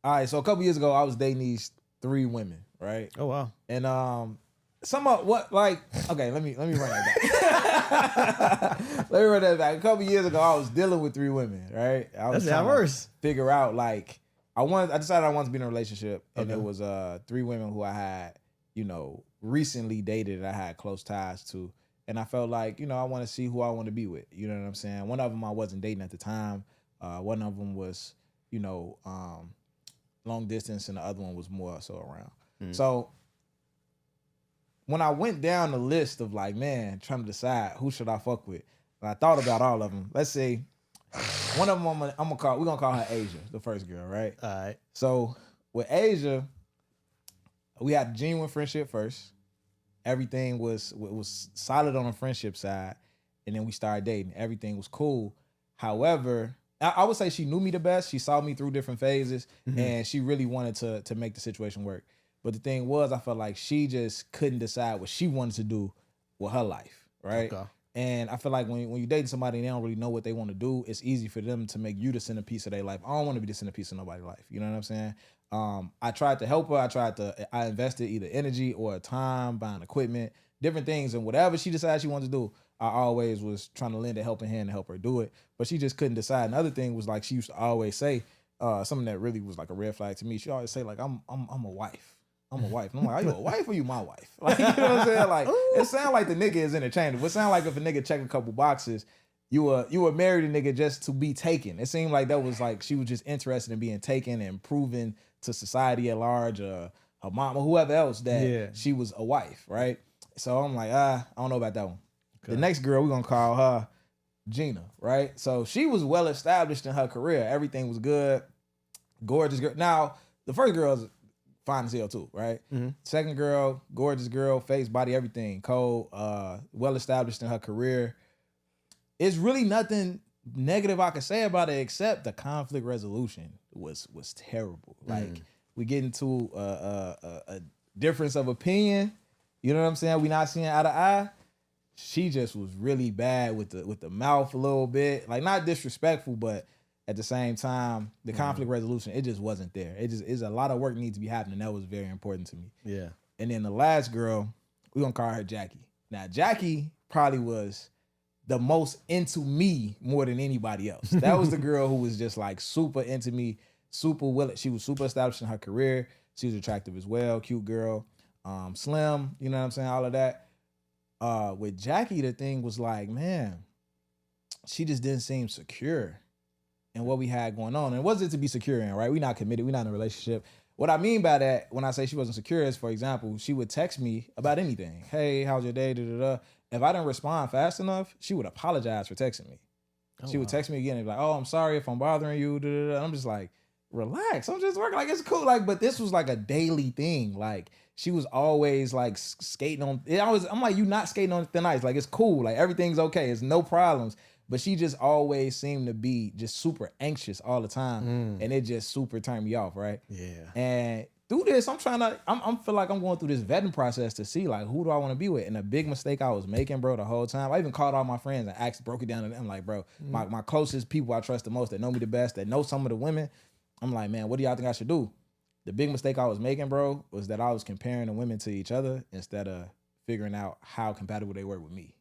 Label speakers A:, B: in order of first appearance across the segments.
A: All right, so a couple years ago, I was dating these 3 women, right?
B: Oh wow.
A: And some of what like okay, let me run that back. Let me run that back. A couple years ago, I was dealing with 3 women, right? I was
B: That's how it
A: trying to
B: works.
A: figure out like I decided I wanted to be in a relationship, and
B: Okay.
A: it was 3 women who I had, recently dated that I had close ties to. And I felt like, I want to see who I want to be with. You know what I'm saying? One of them I wasn't dating at the time. One of them was, long distance, and the other one was more so around. So when I went down the list of like, man, trying to decide who should I fuck with, and I thought about all of them. Let's say one of them we're gonna call her Asia, the first girl, right?
B: All right.
A: So with Asia, we had a genuine friendship first. Everything was solid on the friendship side, and then we started dating. Everything was cool. However, I would say she knew me the best. She saw me through different phases, and she really wanted to make the situation work. But the thing was, I felt like she just couldn't decide what she wanted to do with her life, right?
B: Okay.
A: And I feel like when you dating somebody and they don't really know what they want to do, it's easy for them to make you the centerpiece of their life. I don't want to be the centerpiece of nobody's life. You know what I'm saying? I tried to help her. I invested either energy or time, buying equipment, different things, and whatever she decided she wanted to do, I always was trying to lend a helping hand to help her do it. But she just couldn't decide. Another thing was like she used to always say something that really was like a red flag to me. She always say like I'm a wife. I'm a wife. And I'm like, are you a wife or you my wife? Like, you know what I'm saying? Like, it sounds like the nigga is interchangeable. It sounds like if a nigga check a couple boxes, you were married a nigga just to be taken. It seemed like that was like she was just interested in being taken and proving to society at large, her mom or whoever else that she was a wife, right? So I'm like, I don't know about that one. Okay. The next girl, we're gonna call her Gina, right? So she was well established in her career. Everything was good. Gorgeous girl. Now, the first girl is fine as hell too, right? Second girl, gorgeous girl, face, body, everything. Cold, well established in her career. It's really nothing negative I could say about it except the conflict resolution was terrible. Like we get into a difference of opinion. You know what I'm saying? We not seeing eye to eye. She just was really bad with the mouth a little bit. Like not disrespectful, but at the same time, the conflict resolution, it just wasn't there. It just is a lot of work needs to be happening. That was very important to me.
B: Yeah.
A: And then the last girl, we're gonna call her Jackie. Now, Jackie probably was the most into me more than anybody else. That was the girl who was just like super into me, super willing. She was super established in her career. She was attractive as well, cute girl, slim, you know what I'm saying, all of that. With Jackie, the thing was like, man, she just didn't seem secure in what we had going on. And it wasn't to be secure in, right? We're not committed. We're not in a relationship. What I mean by that, when I say she wasn't secure, is, for example, she would text me about anything. Hey, how's your day? Da, da, da. If I didn't respond fast enough, she would apologize for texting me. She would text me again and be like, oh, I'm sorry if I'm bothering you. Da, da, da. I'm just like, relax. I'm just working. Like, it's cool. Like, but this was like a daily thing. Like, she was always like skating on. I'm like, you not skating on thin ice. Like, it's cool. Like, everything's okay. It's no problems. But she just always seemed to be just super anxious all the time. And it just super turned me off, right?
B: Yeah.
A: And through this, I'm feel like I'm going through this vetting process to see like, who do I want to be with? And a big mistake I was making, bro, the whole time. I even called all my friends and broke it down to them. Like, bro, my closest people I trust the most, that know me the best, that know some of the women. I'm like, man, what do y'all think I should do? The big mistake I was making, bro, was that I was comparing the women to each other instead of figuring out how compatible they were with me.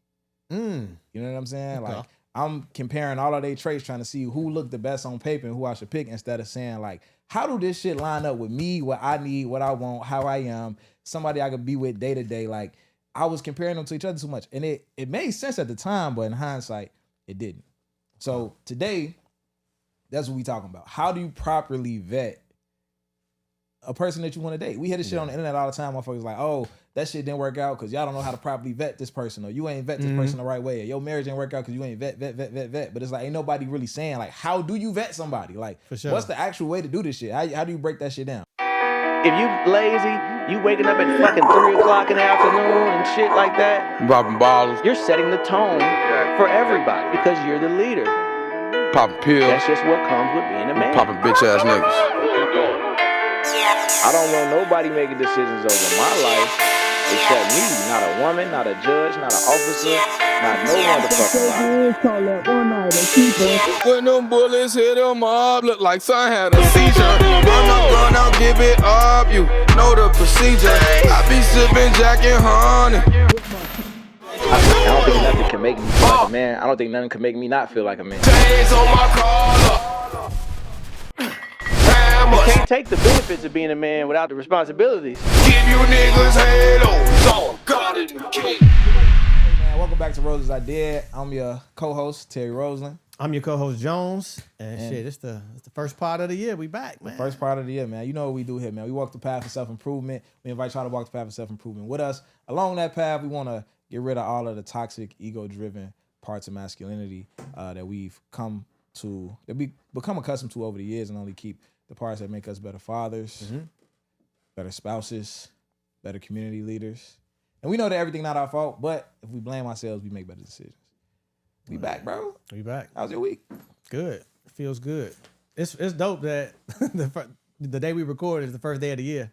A: You know what I'm saying? Okay. Like, I'm comparing all of their traits, trying to see who looked the best on paper and who I should pick, instead of saying like, how do this shit line up with me, what I need, what I want, how I am, somebody I could be with day to day. Like, I was comparing them to each other too much. And it made sense at the time, but in hindsight, it didn't. So today, that's what we talking about. How do you properly vet a person that you want to date? We hear this shit on the internet all the time. Motherfuckers like, oh, that shit didn't work out because y'all don't know how to properly vet this person, or you ain't vet this person the right way, or your marriage didn't work out because you ain't vet. But it's like, ain't nobody really saying like, how do you vet somebody? Like, what's the actual way to do this shit? How do you break that shit down?
C: If you lazy, you waking up at fucking 3 o'clock in the afternoon and shit like that,
D: Popping bottles,
C: you're setting the tone for everybody because you're the leader.
D: popping pills,
C: That's just what comes with being a man.
D: popping bitch ass niggas.
C: I don't want nobody making decisions over my life except me. Not a woman, not a judge, not an officer, not no motherfucking body.
D: When them bullets hit him up, look like son had a seizure. Run up, up, you know the procedure. I be sipping Jack and honey.
C: I don't think nothing can make me feel like a man. I don't think nothing can make me not feel like a man.
D: Chains on my collar.
C: You can't take the benefits of being a man without the responsibilities.
D: Give you niggas halos on God in the king.
A: Hey man, welcome back to Roses I Did. I'm your co-host, Terry Roseland.
B: I'm your co-host, Jones. And shit, it's the first part of the year. We back, man.
A: First part of the year, man. You know what we do here, man. We walk the path of self-improvement. We invite y'all to walk the path of self-improvement with us. Along that path, we want to get rid of all of the toxic, ego-driven parts of masculinity that we've become accustomed to over the years, and only keep the parts that make us better fathers, better spouses, better community leaders. And we know that everything not our fault, but if we blame ourselves, we make better decisions. We back, bro.
B: We back.
A: How's your week?
B: Good. It feels good. It's dope that the day we record is the first day of the year.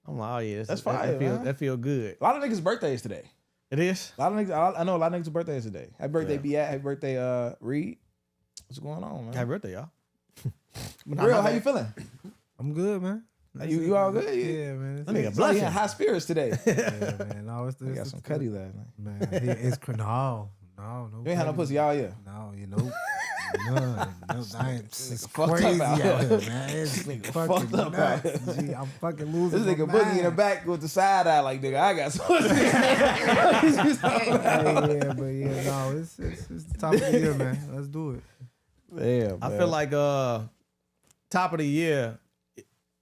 B: I'm like, oh yeah,
A: That's fire, man.
B: That feel good.
A: A lot of niggas' birthdays today.
B: It is.
A: A lot of niggas, I know a lot of niggas' birthdays today. Happy birthday, Biat. Happy birthday, Reed. What's going on, man?
B: Happy birthday, y'all.
A: Real, how you feeling?
E: I'm good, man.
A: You all good?
E: Yeah, man.
B: That nigga
A: He in
B: blushing.
A: high spirits today.
E: Yeah, man. No,
A: I got some cutty last night.
E: Man, it's no.
A: You ain't had no pussy all year.
E: No, you know. None. No, I ain't, it's
A: fucked up
E: crazy
A: out
E: out
A: here.
E: here, man. It's
A: Nigga
E: fucking
A: fucked up out
E: nuts. Gee, I'm fucking losing
A: This nigga
E: my
A: Boogie in the
E: mind.
A: back with the side eye like, nigga, I got some pussy.
E: Yeah, but yeah, no, it's the top of the year, man. Let's do it.
A: Yeah,
B: I feel like top of the year,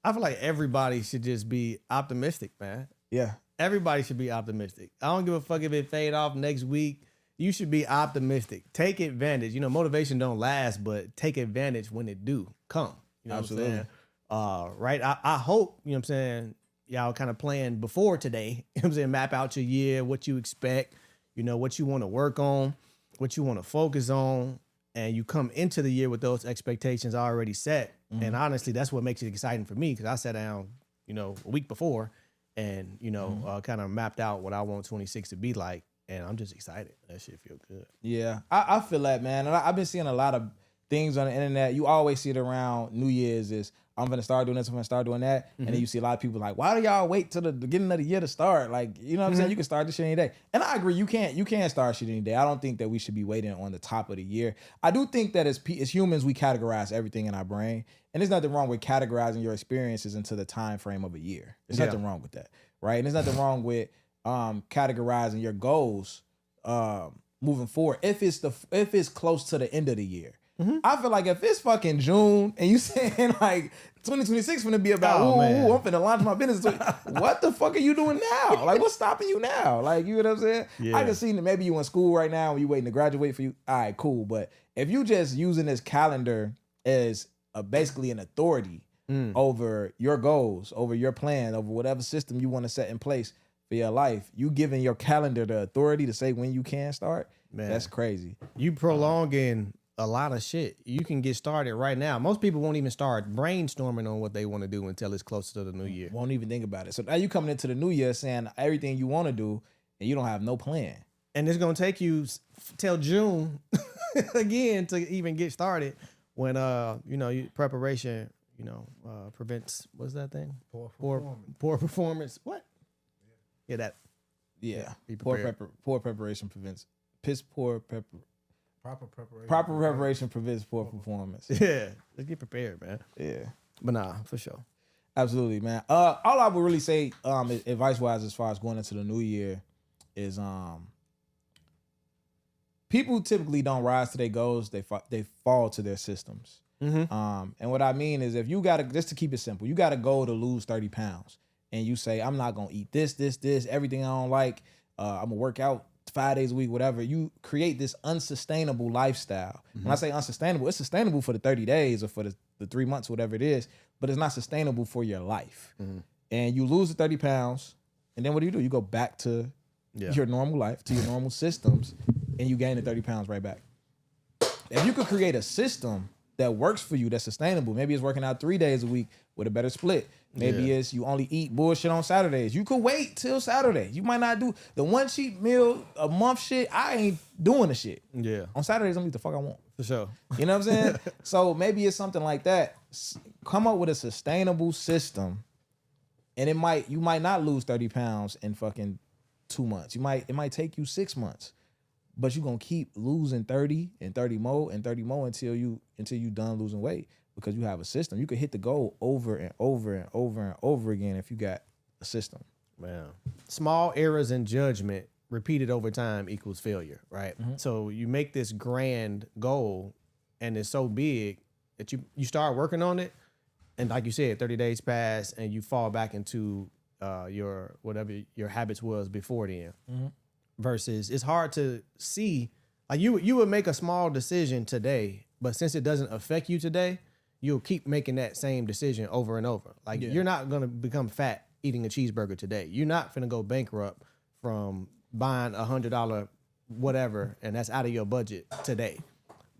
B: I feel like everybody should just be optimistic, man.
A: Yeah.
B: Everybody should be optimistic. I don't give a fuck if it fade off next week. You should be optimistic. Take advantage. You know, motivation don't last, but take advantage when it do come. You know
A: Absolutely.
B: what I'm saying? Right? I hope, you know what I'm saying, y'all kind of plan before today. You know what I'm saying? Map out your year, what you expect, you know, what you want to work on, what you want to focus on, and you come into the year with those expectations already set. And honestly, that's what makes it exciting for me, because I sat down, you know, a week before and, you know, kind of mapped out what I want 26 to be like. And I'm just excited. That shit feel good.
A: Yeah, I feel that, man. And I've been seeing a lot of things on the internet. You always see it around New Year's is, I'm going to start doing this, I'm going to start doing that. And then you see a lot of people like, why do y'all wait till the beginning of the year to start? Like, you know what I'm saying? You can start this shit any day. And I agree, you can't start shit any day. I don't think that we should be waiting on the top of the year. I do think that as humans, we categorize everything in our brain. And there's nothing wrong with categorizing your experiences into the time frame of a year. There's nothing wrong with that, right? And there's nothing wrong with categorizing your goals moving forward if it's close to the end of the year. I feel like if it's fucking June and you saying like 2026 finna be about I'm finna launch my business, what the fuck are you doing now? Like, what's stopping you now? Like, you know what I'm saying?
B: Yeah.
A: I can see that maybe you in school right now and you waiting to graduate for you. All right, cool. But if you just using this calendar as basically an authority over your goals, over your plan, over whatever system you want to set in place for your life, you giving your calendar the authority to say when you can start, man, that's crazy.
B: You prolonging a lot of shit. You can get started right now. Most people won't even start brainstorming on what they want to do until it's closer to the new year.
A: Won't even think about it. So now you coming into the new year saying everything you want to do and you don't have no plan.
B: And it's going to take you till June again to even get started when, you know, preparation, you know, prevents, what's that thing? Poor performance. What? Yeah, that.
A: Yeah.
B: Be
A: Poor preparation prevents
E: Proper preparation.
A: Proper preparation prevents poor performance.
B: Yeah. Let's get prepared, man.
A: Yeah.
B: But nah, for sure.
A: Absolutely, man. All I would really say, advice wise, as far as going into the new year, is people typically don't rise to their goals; they fall to their systems. And what I mean is, if you gotta, just to keep it simple, you got a goal to lose 30 pounds, and you say, I'm not gonna eat this, everything I don't like. I'm gonna work out 5 days a week, whatever. You create this unsustainable lifestyle. When I say unsustainable, it's sustainable for the 30 days or for the 3 months, whatever it is, but it's not sustainable for your life. And you lose the 30 pounds, and then what do? You go back to your normal life, to your normal systems, and you gain the 30 pounds right back. If you could create a system that works for you, that's sustainable, maybe it's working out 3 days a week with a better split. Maybe it's you only eat bullshit on Saturdays. You could wait till Saturday. You might not do the one cheat meal a month shit. I ain't doing the shit.
B: Yeah.
A: On Saturdays, I'm eat the fuck I want.
B: For sure.
A: You know what I'm saying? So maybe it's something like that. Come up with a sustainable system And you might not lose 30 pounds in fucking 2 months. It might take you 6 months. But you're gonna keep losing 30 and 30 more and 30 more until you done losing weight, because you have a system. You can hit the goal over and over and over and over again if you got a system.
B: Man. Small errors in judgment repeated over time equals failure, right? So you make this grand goal and it's so big that you start working on it, and like you said, 30 days pass and you fall back into your whatever your habits was before then. Versus it's hard to see, like you would make a small decision today, but since it doesn't affect you today, you'll keep making that same decision over and over. Like you're not gonna become fat eating a cheeseburger today. You're not gonna go bankrupt from buying $100 whatever, and that's out of your budget today.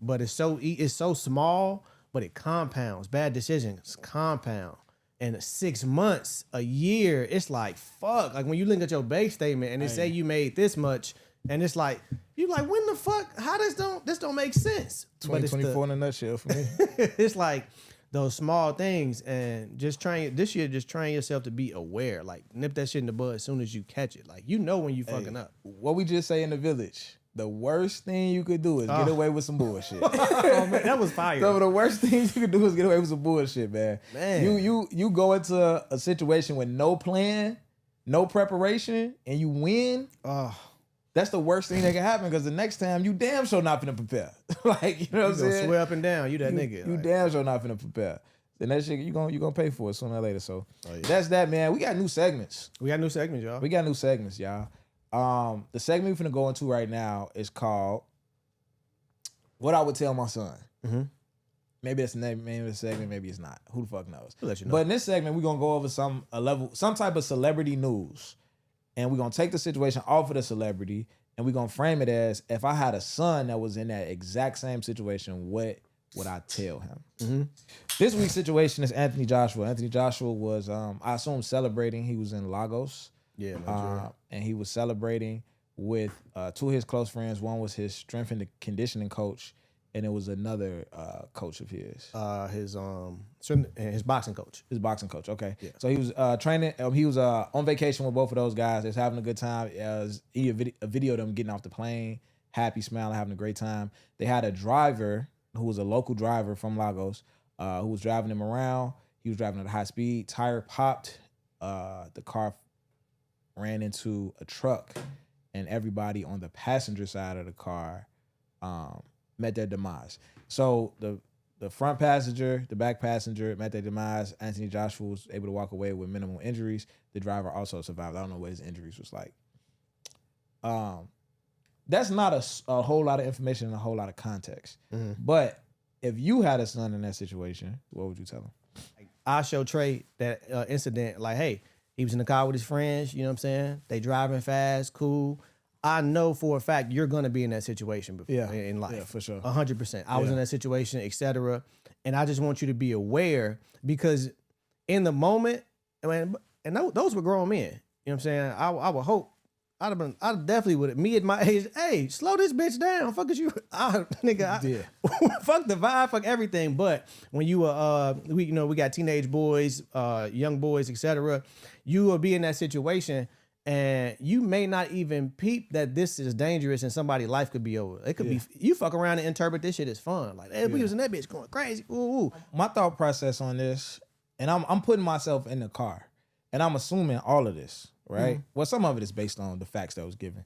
B: But it's so small, but it compounds. Bad decisions compound. And 6 months, a year, it's like, fuck. Like when you look at your bank statement and they say you made this much, and it's like, you like, when the fuck, how this don't make sense?
A: 2024 in a nutshell for me.
B: It's like those small things, and just train yourself to be aware. Like nip that shit in the bud as soon as you catch it. Like you know when you fucking up.
A: What we just say in the village, the worst thing you could do is get away with some bullshit.
B: Oh man, that was fire.
A: Some of the worst things you could do is get away with some bullshit, man. You go into a situation with no plan, no preparation, and you win. That's the worst thing that can happen, because the next time you damn sure not finna prepare. Like, you know what I'm saying?
B: Swear up and down, you that nigga.
A: You
B: like,
A: damn sure not finna prepare. Then that shit you gonna pay for it sooner or later. So that's that, man. We got new segments.
B: We got new segments, y'all.
A: The segment we're finna go into right now is called What I Would Tell My Son. Maybe that's the name of the segment, maybe it's not. Who the fuck knows?
B: We'll let you know.
A: But in this segment, we're gonna go over some type of celebrity news. And we're gonna take the situation off of the celebrity, and we're gonna frame it as, if I had a son that was in that exact same situation, what would I tell him? This week's situation is Anthony Joshua. Anthony Joshua was, I assume, celebrating. He was in Lagos.
B: Yeah, Nigeria.
A: And he was celebrating with two of his close friends. One was his strength and conditioning coach, and it was another coach of his.
B: His boxing coach.
A: His boxing coach, okay.
B: Yeah.
A: So he was training. He was on vacation with both of those guys. They was having a good time. He a video of them getting off the plane, happy, smiling, having a great time. They had a driver who was a local driver from Lagos who was driving them around. He was driving at a high speed. Tire popped. The car ran into a truck, and everybody on the passenger side of the car met their demise. So the front passenger, the back passenger met their demise. Anthony Joshua was able to walk away with minimal injuries. The driver also survived. I don't know what his injuries was like. That's not a whole lot of information and a whole lot of context. But if you had a son in that situation, what would you tell him?
B: I show Trey that incident, like, hey, he was in the car with his friends, you know what I'm saying? They driving fast, cool. I know for a fact you're gonna be in that situation before in life.
A: Yeah, for sure.
B: 100%. I was in that situation, etc. And I just want you to be aware, because in the moment, and those were grown men. You know what I'm saying? I would hope. I definitely would. Me at my age, hey, slow this bitch down. Fuck is you, fuck the vibe, fuck everything. But when you we got teenage boys, young boys, etc. You will be in that situation, and you may not even peep that this is dangerous and somebody's life could be over. It could be you fuck around and interpret this shit as fun. Like, hey, we was in that bitch going crazy. Ooh.
A: My thought process on this, and I'm putting myself in the car, and I'm assuming all of this, right? Well, some of it is based on the facts that was given,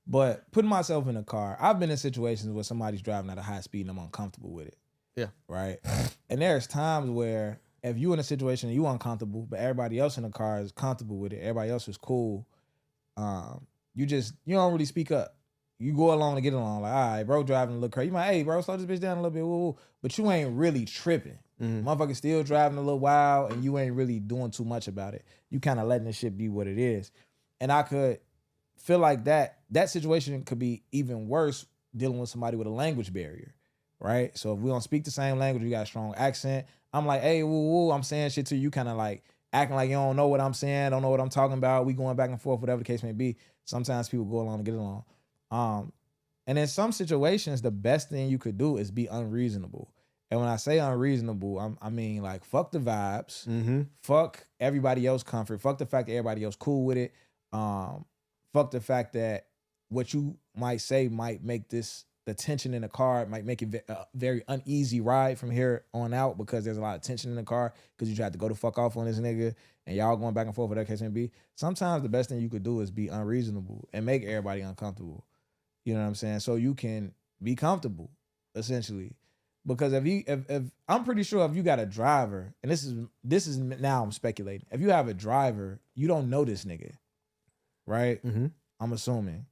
A: but putting myself in the car, I've been in situations where somebody's driving at a high speed and I'm uncomfortable with it.
B: Yeah.
A: Right. And there's times where if you in a situation and you uncomfortable, but everybody else in the car is comfortable with it, everybody else is cool, you don't really speak up. You go along to get along, like, all right, bro, driving a little crazy. You like, hey, bro, slow this bitch down a little bit, woo, woo. But you ain't really tripping. Motherfucker still driving a little while, and you ain't really doing too much about it. You kind of letting this shit be what it is. And I could feel like that situation could be even worse dealing with somebody with a language barrier, right? So if we don't speak the same language, you got a strong accent. I'm like, hey, woo, woo, I'm saying shit to you, kind of like acting like you don't know what I'm saying, don't know what I'm talking about. We going back and forth, whatever the case may be. Sometimes people go along to get along. And in some situations, the best thing you could do is be unreasonable. And when I say unreasonable, I mean like fuck the vibes,
B: Mm-hmm.
A: fuck everybody else comfort, fuck the fact that everybody else cool with it, fuck the fact that what you might say might make the tension in the car might make it a very uneasy ride from here on out because there's a lot of tension in the car because you tried to go the fuck off on this nigga and y'all going back and forth with that case and be. Sometimes the best thing you could do is be unreasonable and make everybody uncomfortable. You know what I'm saying? So you can be comfortable, essentially. Because if I'm pretty sure if you got a driver, and this is now I'm speculating. If you have a driver, you don't know this nigga, right?
B: Mm-hmm.
A: I'm assuming.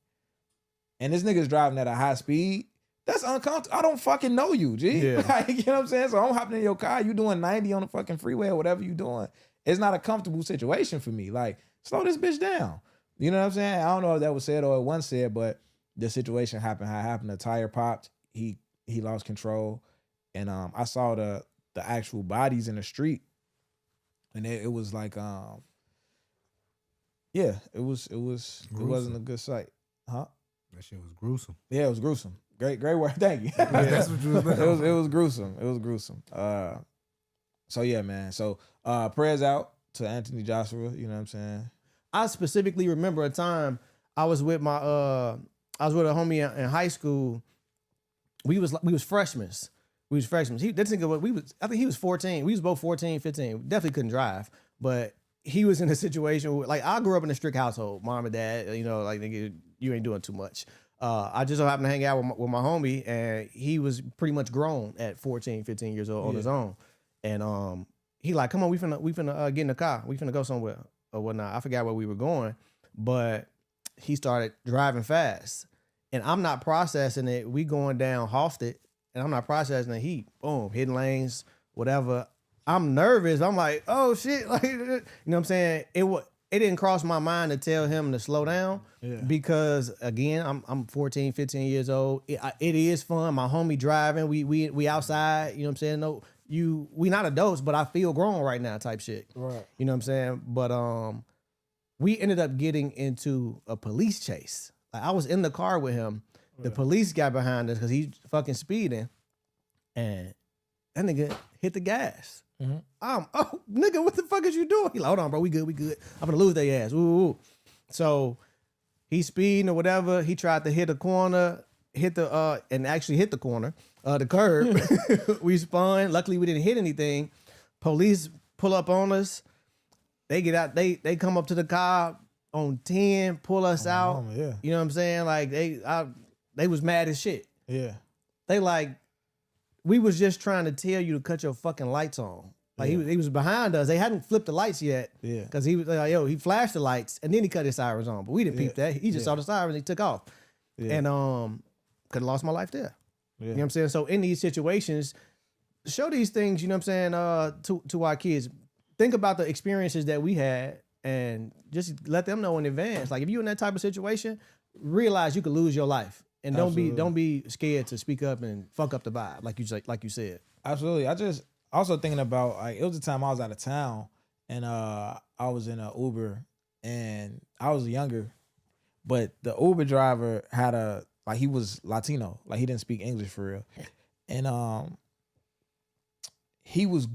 A: And this nigga's driving at a high speed, that's uncomfortable. I don't fucking know you, G.
B: Yeah.
A: Like, you know what I'm saying? So I'm hopping in your car, you doing 90 on the fucking freeway or whatever you doing. It's not a comfortable situation for me. Like, slow this bitch down. You know what I'm saying? I don't know if that was said or it wasn't said, but the situation happened how it happened. The tire popped. He lost control. And I saw the actual bodies in the street. And it was like, yeah, it wasn't a good sight. Huh?
E: That shit was gruesome.
A: Yeah, it was gruesome. Great word. Thank you.
E: That's what you was looking
A: it was gruesome. It was gruesome. So yeah, man. So prayers out to Anthony Joshua, you know what I'm saying?
B: I specifically remember a time I was with my a homie in high school. We was freshmen. We was freshmen. I think he was 14. We was both 14, 15. Definitely couldn't drive, but he was in a situation where, like, I grew up in a strict household, mom and dad, you know, like, nigga, you ain't doing too much. I just so happened to hang out with my homie, and he was pretty much grown at 14, 15 years old on his own. And he like, come on, we finna get in the car. We finna go somewhere or whatnot. I forgot where we were going, but he started driving fast. And I'm not processing it. We going down Hofstad, and I'm not processing it. He, boom, hitting lanes, whatever. I'm nervous. I'm like, oh shit. Like, you know what I'm saying? It didn't cross my mind to tell him to slow down because, again, I'm 14, 15 years old. It is fun. My homie driving. We outside. You know what I'm saying? No, we not adults, but I feel grown right now type shit.
A: Right.
B: You know what I'm saying? But we ended up getting into a police chase. Like, I was in the car with him. The police got behind us because he's fucking speeding. And that nigga hit the gas. Mm-hmm. Oh, nigga, what the fuck is you doing? He like, hold on, bro, we good. I'm gonna lose their ass. Ooh. So he's speeding or whatever. He tried to hit a corner, and actually hit the corner, the curb. We spun. Luckily, we didn't hit anything. Police pull up on us. They get out. They come up to the car on 10, pull us out.
A: Yeah.
B: You know what I'm saying? Like they was mad as shit.
A: Yeah.
B: They like, we was just trying to tell you to cut your fucking lights on. Like he was behind us. They hadn't flipped the lights yet. Yeah. Because he was like, yo, he flashed the lights and then he cut his sirens on. But we didn't peep that. He just saw the sirens and he took off. Yeah. And could have lost my life there. Yeah. You know what I'm saying? So in these situations, show these things, you know what I'm saying, to our kids. Think about the experiences that we had and just let them know in advance. Like, if you're in that type of situation, realize you could lose your life. And don't be scared to speak up and fuck up the vibe, like you said.
A: Absolutely. I just also thinking about, like, it was the time I was out of town and I was in an Uber and I was younger, but the Uber driver had he was Latino, like he didn't speak English for real. And he was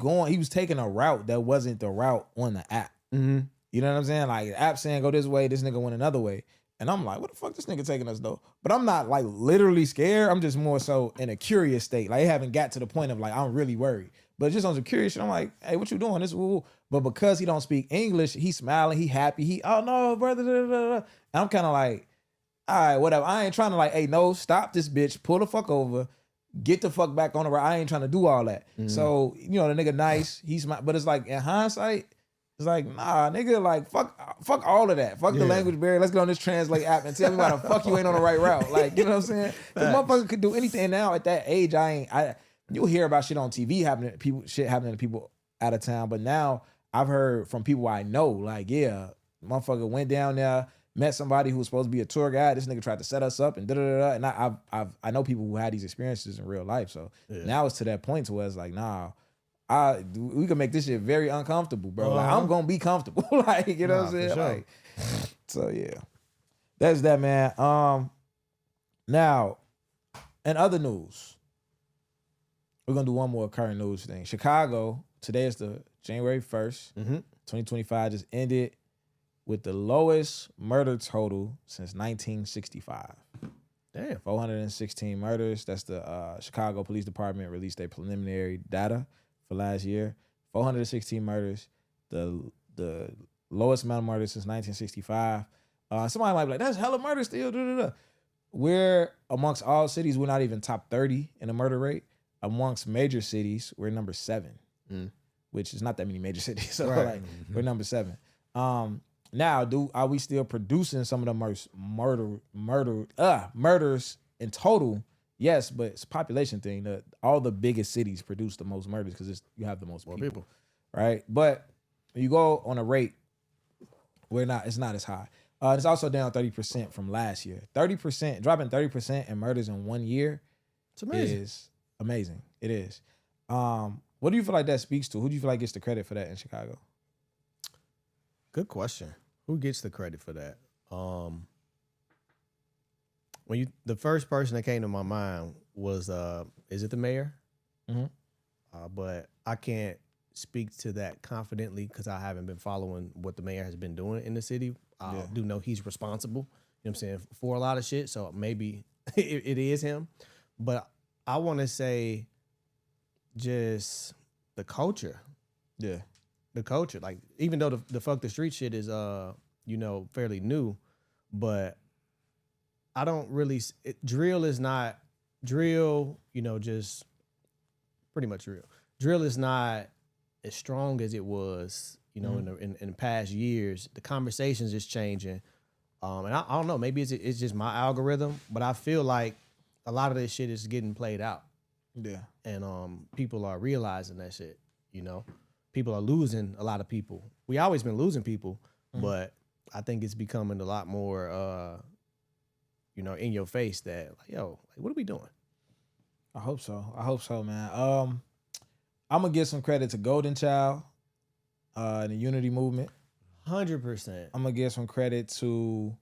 A: taking a route that wasn't the route on the app. Mm-hmm. You know what I'm saying? Like, the app saying go this way, this nigga went another way. And I'm like, what the fuck this nigga taking us though? But I'm not like literally scared. I'm just more so in a curious state. Like, I haven't got to the point of like, I'm really worried. But just on some curious shit, I'm like, hey, what you doing? This woo. But because he don't speak English, he smiling, he happy. Oh no, brother. Da, da, da. And I'm kind of like, all right, whatever. I ain't trying to like, hey, no, stop this bitch. Pull the fuck over. Get the fuck back on the road. I ain't trying to do all that. Mm-hmm. So, you know, the nigga nice. He's smart. But it's like, in hindsight, it's like, nah, nigga, like, fuck all of that. Fuck the language barrier. Let's get on this translate app and tell me why the fuck you ain't on the right route. Like, you know what I'm saying? The motherfucker could do anything now at that age. You'll hear about shit on TV happening to people out of town. But now I've heard from people I know, like, yeah, motherfucker went down there, met somebody who was supposed to be a tour guide. This nigga tried to set us up and da-da-da-da. And I know people who had these experiences in real life. So now it's to that point to where it's like, nah, we can make this shit very uncomfortable, bro. Like, I'm gonna be comfortable. Like, you know what I'm saying? Sure. Like, so yeah. That's that, man. Now, in other news, we're gonna do one more current news thing. Chicago, today is the January 1st, 2025, just ended with the lowest murder total since 1965.
B: Damn.
A: 416 murders. That's the Chicago Police Department released their preliminary data for last year. 416 murders. The lowest amount of murders since 1965. Somebody might be like, that's hella murder still. We're amongst all cities, we're not even top 30 in the murder rate. Amongst major cities, we're number 7, which is not that many major cities. So like, we're number 7. Now, are we still producing some of the most murders in total? Yes, but it's a population thing. All the biggest cities produce the most murders because you have the most people, right? But when you go on a rate, it's not as high. It's also down 30% from last year. 30%, dropping 30% in murders in 1 year.
B: It's amazing.
A: Is amazing. It is. What do you feel like that speaks to? Who do you feel like gets the credit for that in Chicago?
B: Good question. Who gets the credit for that? The first person that came to my mind was, is it the mayor? But I can't speak to that confidently because I haven't been following what the mayor has been doing in the city. I do know he's responsible, you know what I'm saying, for a lot of shit. So maybe it is him. But I want to say just the culture.
A: Yeah.
B: The culture. Like, even though the fuck the street shit is, fairly new, but I don't really, drill, just pretty much drill. Drill is not as strong as it was, in the past years. The conversations is changing. And I don't know, maybe it's just my algorithm, but I feel like a lot of this shit is getting played out.
A: Yeah.
B: And people are realizing that shit, People are losing a lot of people. We always been losing people, but I think it's becoming a lot more, in your face that, like, yo, what are we doing?
A: I hope so, man. I'm going to give some credit to Golden Child and the Unity Movement.
B: 100%.
A: I'm going to give some credit to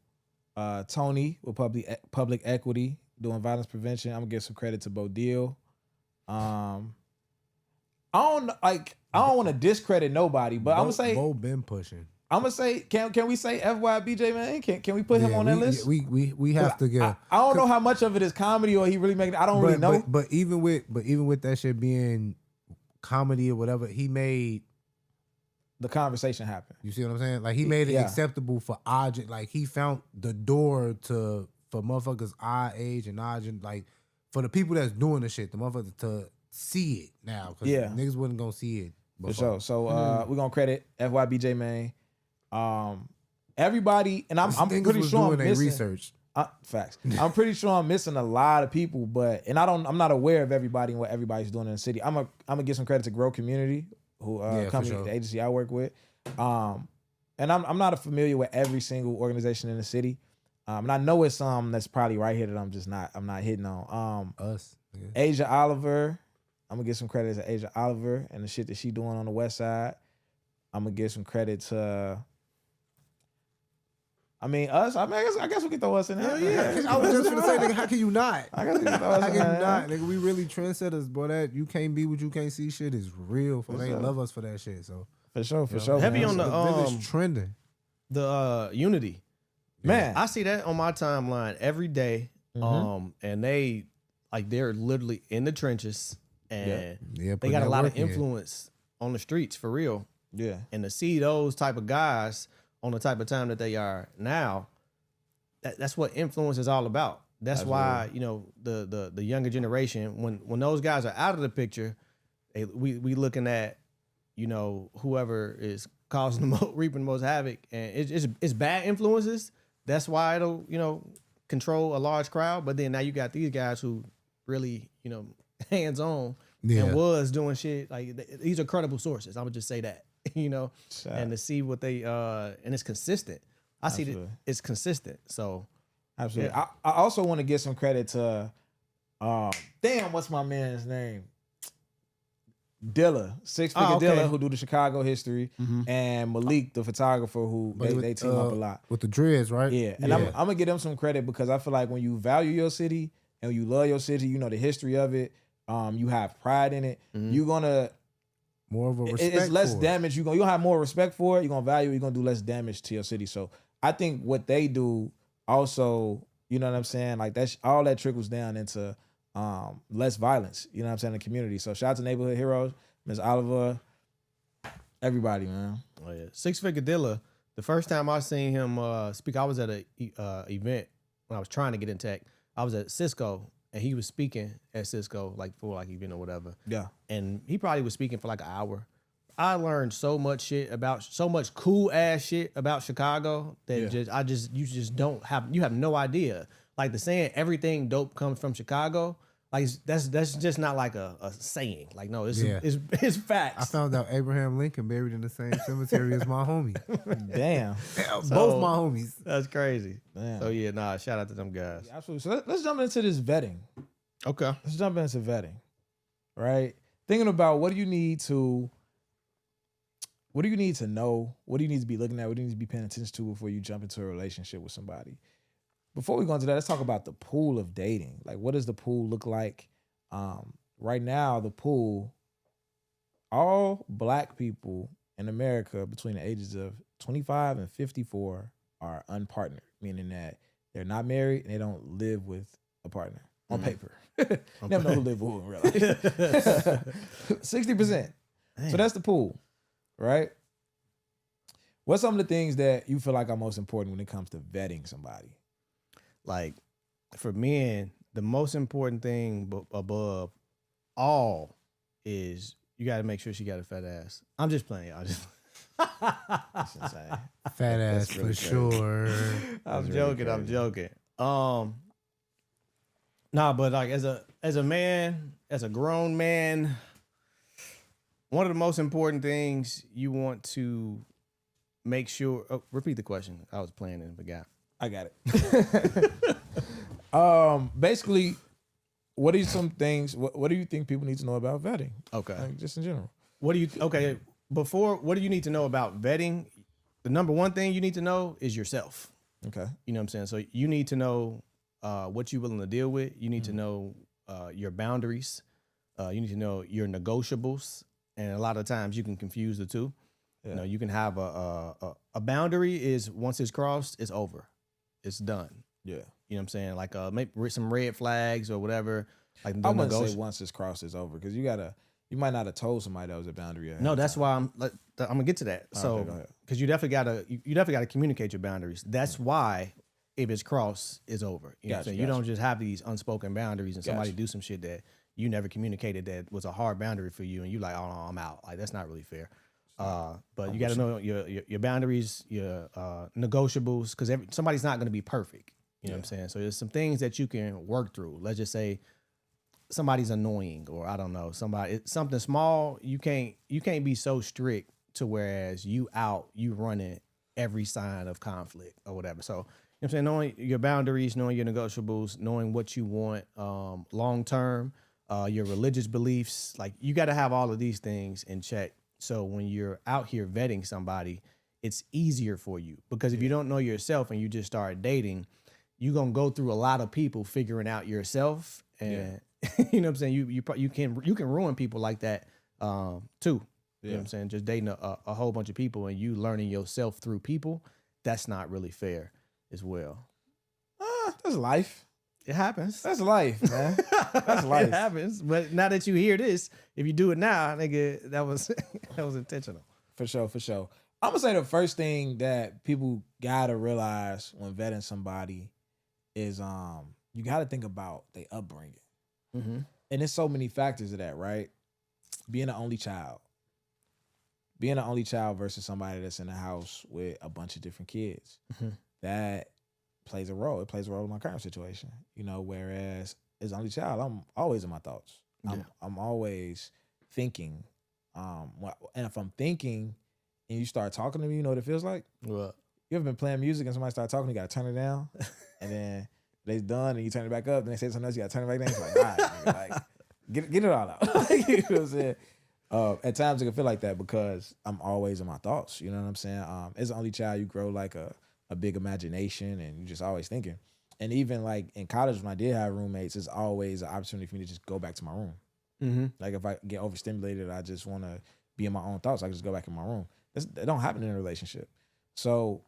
A: Tony with public equity doing violence prevention. I'm going to give some credit to Bo Deal. I don't want to discredit nobody, but I'm gonna say
E: Bo been pushing.
A: I'm gonna say, can we say FYBJ, man? Can we put him on that list?
E: We have to get.
A: I don't know how much of it is comedy or he really making. I don't really know.
E: But even with that shit being comedy or whatever, he made
A: the conversation happen.
E: You see what I'm saying? Like, he made it acceptable for our, like, he found the door for motherfuckers our age and our, like, for the people that's doing the shit, the motherfuckers to see it now. Cause niggas wasn't gonna see it before.
A: For sure. So we're gonna credit FYBJ, man. Everybody, and I'm pretty sure I'm missing
E: research.
A: Facts. I'm pretty sure I'm missing a lot of people, I'm not aware of everybody and what everybody's doing in the city. I'm gonna give some credit to Grow Community, who company, the agency I work with. And I'm not familiar with every single organization in the city. And I know it's some that's probably right here that I'm not hitting on.
E: Us.
A: Asia Oliver. I'm gonna give some credit to Asia Oliver and the shit that she doing on the West Side. I'm gonna give some credit to us. I guess we can throw us in there.
E: Yeah. I was just gonna say, nigga, how can you not?
A: I guess we can throw us
E: how
A: in
E: can you
A: there.
E: not, nigga? We really trendsetters, boy. That you can't be what you can't see shit is real. They love us for that shit. So
A: for sure.
B: Heavy
A: man.
B: on the
E: trending.
B: The Unity.
A: Man,
B: I see that on my timeline every day. And they're literally in the trenches, and they got a lot of influence on the streets for real.
A: Yeah.
B: And to see those type of guys on the type of time that they are now, that's what influence is all about. That's why, the younger generation, when those guys are out of the picture, we looking at, whoever is causing reaping the most havoc, and it's bad influences. That's why it'll, control a large crowd. But then now you got these guys who really, hands on and was doing shit. Like, these are credible sources. I would just say that, and to see what they and it's consistent. I see that it's consistent. So
A: absolutely. Yeah. I also want to give some credit to what's my man's name? Dilla, Six Figure Dilla, who do the Chicago history, and Malik, the photographer, who they team up a lot
E: with the dreads, right?
A: Yeah, and I'm gonna give them some credit because I feel like when you value your city and you love your city, the history of it. you have pride in it, you're gonna
E: More of a respect.
A: it's less
E: for it.
A: damage. You'll have more respect for it. You're gonna value it. You're gonna do less damage to your city. So I think what they do also, you know what I'm saying? Like that's all that trickles down into less violence. You know what I'm saying? In the community. So shout out to neighborhood heroes, Ms. Oliver, everybody, man.
B: Oh yeah, Six Figure Dilla. The first time I seen him speak, I was at a event when I was trying to get in tech. I was at Cisco and he was speaking at Cisco for event or whatever.
A: Yeah.
B: And he probably was speaking for like an hour. I learned so much cool ass shit about Chicago that you have no idea. Like the saying everything dope comes from Chicago. Like that's just not like a saying. Like no, it's facts.
E: I found out Abraham Lincoln buried in the same cemetery as my homie.
A: Damn.
E: Both my homies.
B: That's crazy.
A: Damn.
B: So yeah, shout out to them guys.
A: Yeah, absolutely. So let's jump into this vetting.
B: Okay.
A: Let's jump into vetting. Right? Thinking about what do you need to know? What do you need to be looking at? What do you need to be paying attention to before you jump into a relationship with somebody? Before we go into that, let's talk about the pool of dating. Like, what does the pool look like? Right now, the pool, all Black people in America between the ages of 25 and 54 are unpartnered, meaning that they're not married and they don't live with a partner on paper. Never know who live with who in real life. 60%. So that's the pool, right? What's some of the things that you feel like are most important when it comes to vetting somebody?
B: Like for men, the most important thing above all is you got to make sure she got a fat ass. I'm just playing, y'all.
A: That's insane.
E: Fat ass
A: really
E: for
A: crazy.
E: sure.
B: I'm joking. Nah, but like as a man, as a grown man, one of the most important things you want to make sure. Oh, repeat the question. I was playing and forgot.
A: I got it. Basically, what are some things? What do you think people need to know about vetting?
B: Okay.
A: Like, just in general.
B: What do you need to know about vetting? The number one thing you need to know is yourself.
A: Okay.
B: You know what I'm saying? So you need to know what you're willing to deal with. You need to know your boundaries. You need to know your negotiables. And a lot of times you can confuse the two.
A: Yeah.
B: You know, you can have a boundary is once it's crossed, it's over. It's done.
A: Yeah.
B: You know what I'm saying? Like maybe some red flags or whatever. Like
A: I wouldn't say once it's crossed, it's over because you might not have told somebody that was a boundary.
B: No, that's why I'm gonna get to that. So
A: go ahead.
B: because you definitely gotta communicate your boundaries. That's why if it's crossed, it's over. You know what I'm saying? You don't just have these unspoken boundaries and somebody do some shit that you never communicated that was a hard boundary for you and you like, oh no, I'm out. Like that's not really fair. But you got to know your boundaries, your negotiables, because somebody's not going to be perfect. You know what I'm saying? So there's some things that you can work through. Let's just say somebody's annoying, or I don't know, something small. You can't be so strict to whereas you running every sign of conflict or whatever. So you know what I'm saying, knowing your boundaries, knowing your negotiables, knowing what you want long term, your religious beliefs. Like you got to have all of these things in check. So when you're out here vetting somebody, it's easier for you because if you don't know yourself and you just start dating, you're going to go through a lot of people figuring out yourself. And you know what I'm saying? You can ruin people like that too. You know what I'm saying? Just dating a whole bunch of people and you learning yourself through people. That's not really fair as well.
A: That's life.
B: It happens.
A: That's life, man. That's life.
B: It happens. But now that you hear this, if you do it now, nigga, that was intentional.
A: For sure. I'm gonna say the first thing that people gotta realize when vetting somebody is you gotta think about their upbringing.
B: Mm-hmm.
A: And there's so many factors of that, right? Being an only child versus somebody that's in a house with a bunch of different kids.
B: Mm-hmm.
A: That plays a role. It plays a role in my current situation, you know, whereas as an only child, I'm always in my thoughts. I'm always thinking. And if I'm thinking and you start talking to me, you know what it feels like?
B: What?
A: You ever been playing music and somebody start talking, you gotta turn it down, and then they're done and you turn it back up, then they say something else, you gotta turn it back down. It's like, all right, nigga, like get it all out. You know what I'm saying? At times it can feel like that because I'm always in my thoughts. You know what I'm saying? As an only child, you grow like a big imagination and you're just always thinking. And even like in college when I did have roommates, it's always an opportunity for me to just go back to my room. Like if I get overstimulated, I just want to be in my own thoughts. I just go back in my room. That don't happen in a relationship. So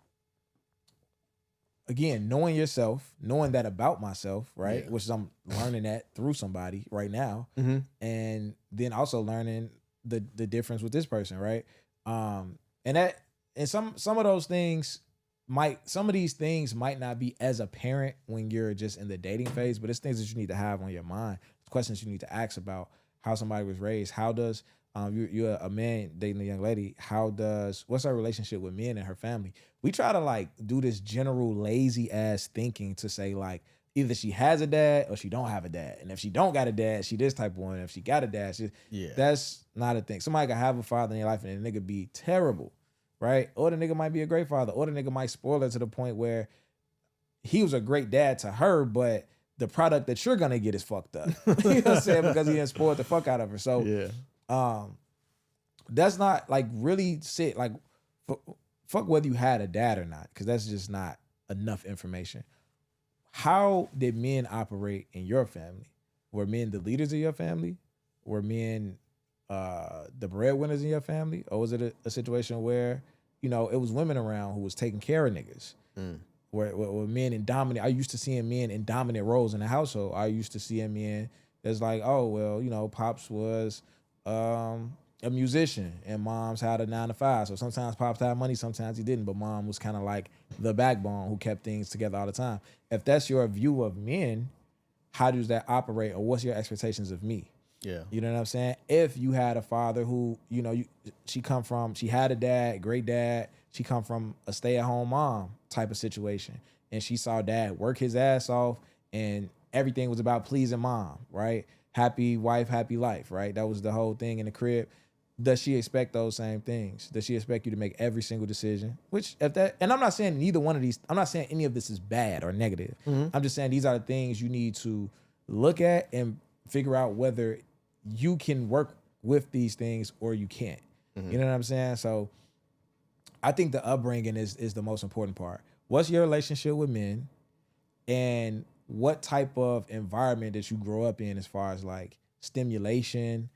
A: again, knowing yourself, knowing that about myself, right?
B: Yeah.
A: Which is I'm learning that through somebody right now. And then also learning the difference with this person, right? And some of those things some of these things might not be as apparent when you're just in the dating phase, but it's things that you need to have on your mind. It's questions you need to ask about how somebody was raised. How does you're a man dating a young lady? What's her relationship with men and her family? We try to like do this general lazy ass thinking to say like either she has a dad or she don't have a dad, and if she don't got a dad, she this type of one. If she got a dad, that's not a thing. Somebody can have a father in their life and the nigga be terrible, right? Or the nigga might be a great father, or the nigga might spoil her to the point where he was a great dad to her, but the product that you're gonna get is fucked up. You know what I'm saying? Because he didn't spoil the fuck out of her. So that's not like really like fuck whether you had a dad or not, because that's just not enough information. How did men operate in your family? Were men the leaders of your family? Were men the breadwinners in your family? Or was it a situation where, you know, it was women around who was taking care of niggas? Where men in dominant, I used to seeing men in dominant roles in the household. I used to seeing men that's like, oh, well, you know, Pops was a musician and Mom's had a 9 to 5. So sometimes Pops had money, sometimes he didn't, but Mom was kind of like the backbone who kept things together all the time. If that's your view of men, how does that operate, or what's your expectations of me?
B: Yeah.
A: You know what I'm saying? If you had a father who, you know, she had a dad, great dad, she come from a stay-at-home mom type of situation, and she saw dad work his ass off and everything was about pleasing mom, right? Happy wife, happy life, right? That was the whole thing in the crib. Does she expect those same things? Does she expect you to make every single decision? And I'm not saying neither one of these, I'm not saying any of this is bad or negative. I'm just saying these are the things you need to look at and figure out whether you can work with these things or you can't. You know what I'm saying? So I think the upbringing is the most important part. What's your relationship with men, and what type of environment did you grow up in as far as like stimulation,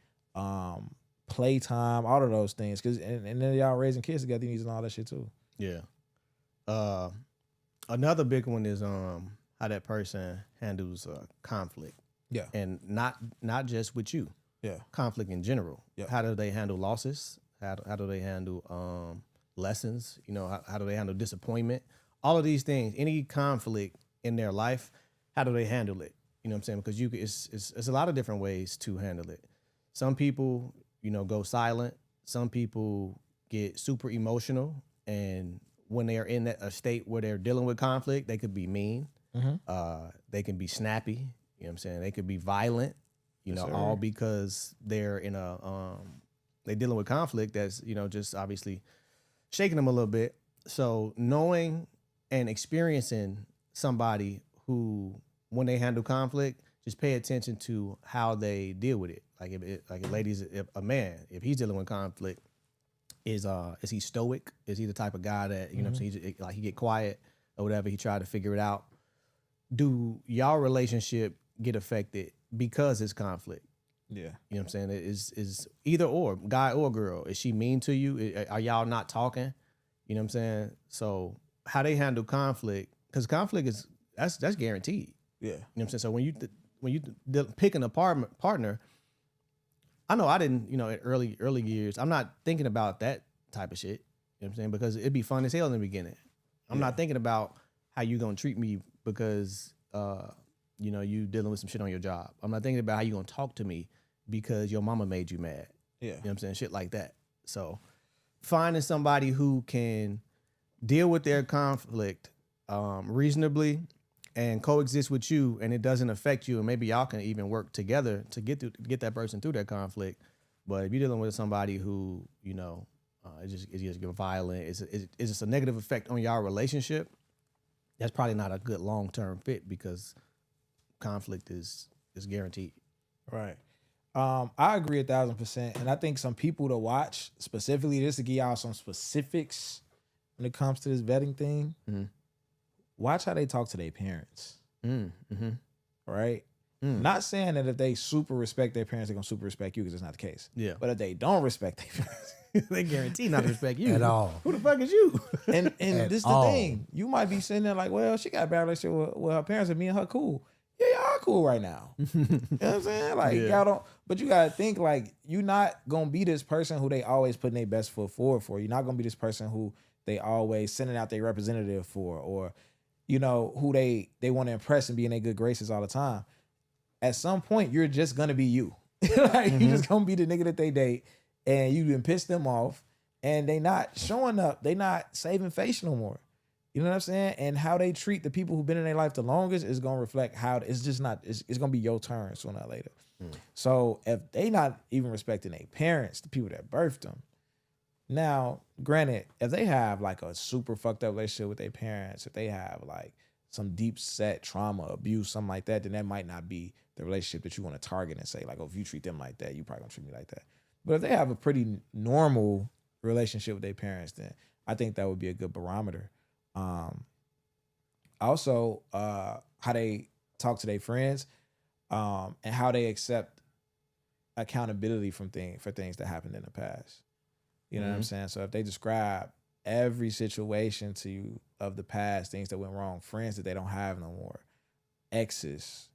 A: playtime, all of those things? Because and then y'all raising kids together, you need to know all that shit too.
B: Yeah. Another big one is how that person handles conflict.
A: Yeah.
B: And not just with you.
A: Yeah.
B: Conflict in general.
A: Yeah.
B: How do they handle losses? How do they handle lessons? You know, how do they handle disappointment? All of these things, any conflict in their life, how do they handle it? You know what I'm saying? Because it's a lot of different ways to handle it. Some people, you know, go silent. Some people get super emotional, and when they are in a state where they're dealing with conflict, they could be mean. They can be snappy. You know what I'm saying? They could be violent. You know, all because they're in they're dealing with conflict that's, you know, just obviously shaking them a little bit. So knowing and experiencing somebody who, when they handle conflict, just pay attention to how they deal with it. Like if a man, if he's dealing with conflict, is he stoic? Is he the type of guy that, you know what I'm saying, he get quiet or whatever, he try to figure it out? Do y'all relationship get affected because it's conflict?
A: Yeah.
B: You know what I'm saying? Is either or, guy or girl. Is she mean to you? Are y'all not talking? You know what I'm saying? So how they handle conflict, because conflict that's guaranteed.
A: Yeah.
B: You know what I'm saying? So when you pick an partner, I know I didn't, you know, in early years, I'm not thinking about that type of shit. You know what I'm saying? Because it'd be fun as hell in the beginning. I'm not thinking about how you gonna treat me because you know, you dealing with some shit on your job. I'm not thinking about how you gonna talk to me because your mama made you mad.
A: Yeah.
B: You know what I'm saying? Shit like that. So finding somebody who can deal with their conflict reasonably and coexist with you, and it doesn't affect you, and maybe y'all can even work together to get that person through that conflict. But if you're dealing with somebody who, you know, is just violent, it's just a negative effect on y'all relationship, that's probably not a good long-term fit, because conflict is guaranteed.
A: Right. I agree 1,000%. And I think some people to watch specifically, just to give y'all some specifics when it comes to this vetting thing, watch how they talk to their parents. Right? Not saying that if they super respect their parents, they're gonna super respect you, because it's not the case.
B: Yeah.
A: But if they don't respect their parents,
B: They guarantee not to respect you
E: At all.
B: Who the fuck is you?
A: and
E: At
A: this the
E: all.
A: thing, you might be sitting there like, well, she got a bad relationship with her parents, and me and her cool. Yeah, y'all are cool right now. You know what I'm saying? Like, y'all don't, but you gotta think, like, you're not gonna be this person who they always putting their best foot forward for. You're not gonna be this person who they always sending out their representative for, or, you know, who they want to impress and be in their good graces all the time. At some point, you're just gonna be you. Like, you just gonna be the nigga that they date, and you done pissed them off, and they not showing up. They not saving face no more. You know what I'm saying? And how they treat the people who've been in their life the longest is gonna reflect how it's just not. It's gonna be your turn sooner or later. So if they not even respecting their parents, the people that birthed them. Now, granted, if they have like a super fucked up relationship with their parents, if they have like some deep set trauma, abuse, something like that, then that might not be the relationship that you want to target and say like, oh, if you treat them like that, you probably gonna treat me like that. But if they have a pretty normal relationship with their parents, then I think that would be a good barometer. Also, how they talk to their friends, and how they accept accountability for things that happened in the past. You know what I'm saying? So if they describe every situation to you of the past, things that went wrong, friends that they don't have no more, exes,